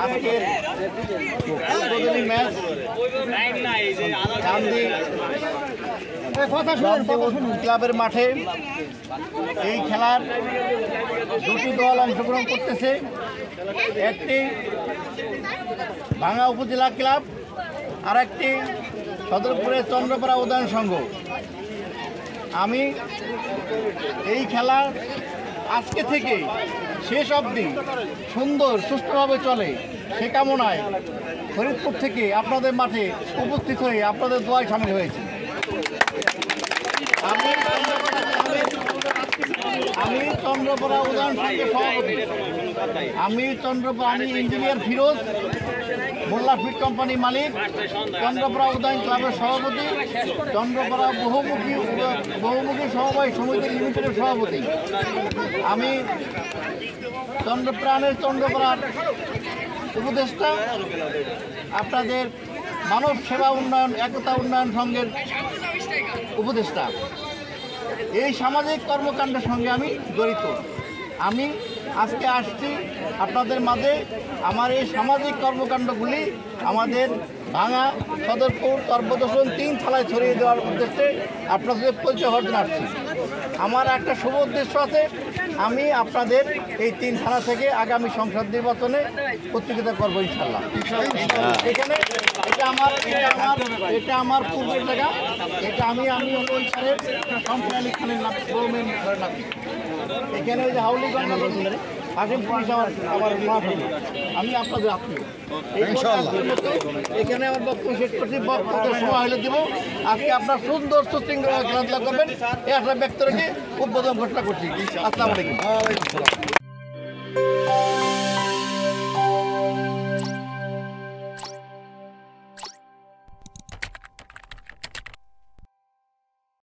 আজকের উদ্বোধনী ম্যাচ ক্লাবের মাঠে এই খেলার দুটি দল অংশগ্রহণ করতেছে। একটি ভাঙ্গা উপজেলা ক্লাব আর একটি সদরপুরের চন্দ্রপাড়া উদয়ন সংঘ। আমি এই খেলা আজকে থেকে শেষ অবধি সুন্দর সুষ্ঠুভাবে চলে সে কামনায় ফরিদপুর থেকে আপনাদের মাঠে উপস্থিত হয়ে আপনাদের দোয়ায় সামিল হয়েছি। আমি চন্দ্রপাড়া উদয়ন সংঘের সভাপতি। আমি ইঞ্জিনিয়ার ফিরোজ, মোল্লা ফিড কোম্পানি মালিক, চন্দ্রপাড়া উদয়ন ক্লাবের সভাপতি, চন্দ্রপাড়া বহুমুখী সমবায় সমিতি লিমিটেডের সভাপতি। আমি চন্দ্রপাড়ার উপদেষ্টা, আপনাদের মানব সেবা উন্নয়ন একতা উন্নয়ন সংঘের উপদেষ্টা। এই সামাজিক কর্মকাণ্ডের সঙ্গে আমি জড়িত। আমি আজকে আসছি আপনাদের মাঝে আমার এই সামাজিক কর্মকাণ্ডগুলি আমাদের ভাঙ্গা, সদরপুর, তর্বদর্শন 3 থানায় ছড়িয়ে দেওয়ার উদ্দেশ্যে আপনাদের পরিচয় হওয়ার জন্য আসছি। আমার একটা শুভ উদ্দেশ্য আছে, আমি আপনাদের এই 3 থানা থেকে আগামী সংসদ নির্বাচনে প্রতিযোগিতা করবো ইনশাল্লাহ। এখানে এটা আমার পূর্বের জায়গা। এটা আমি ওই সারের শমশের আলী খানের নাতি। এখানে ওই যে হাউলিগঞ্জ হাকিম পুলিশ আমার মা হল, আমি আপনাদের আত্মীয়। এখানে আমার বক্তব্য শেষ করছি, বক্তব্য সময় হলে দেবো। আজকে আপনার সুন্দর সুশৃঙ্খল খেলাধুলা করবেন এই একটা ব্যক্ত রেখে উদ্বোধন ঘোষণা করছি। আসসালামু আলাইকুম।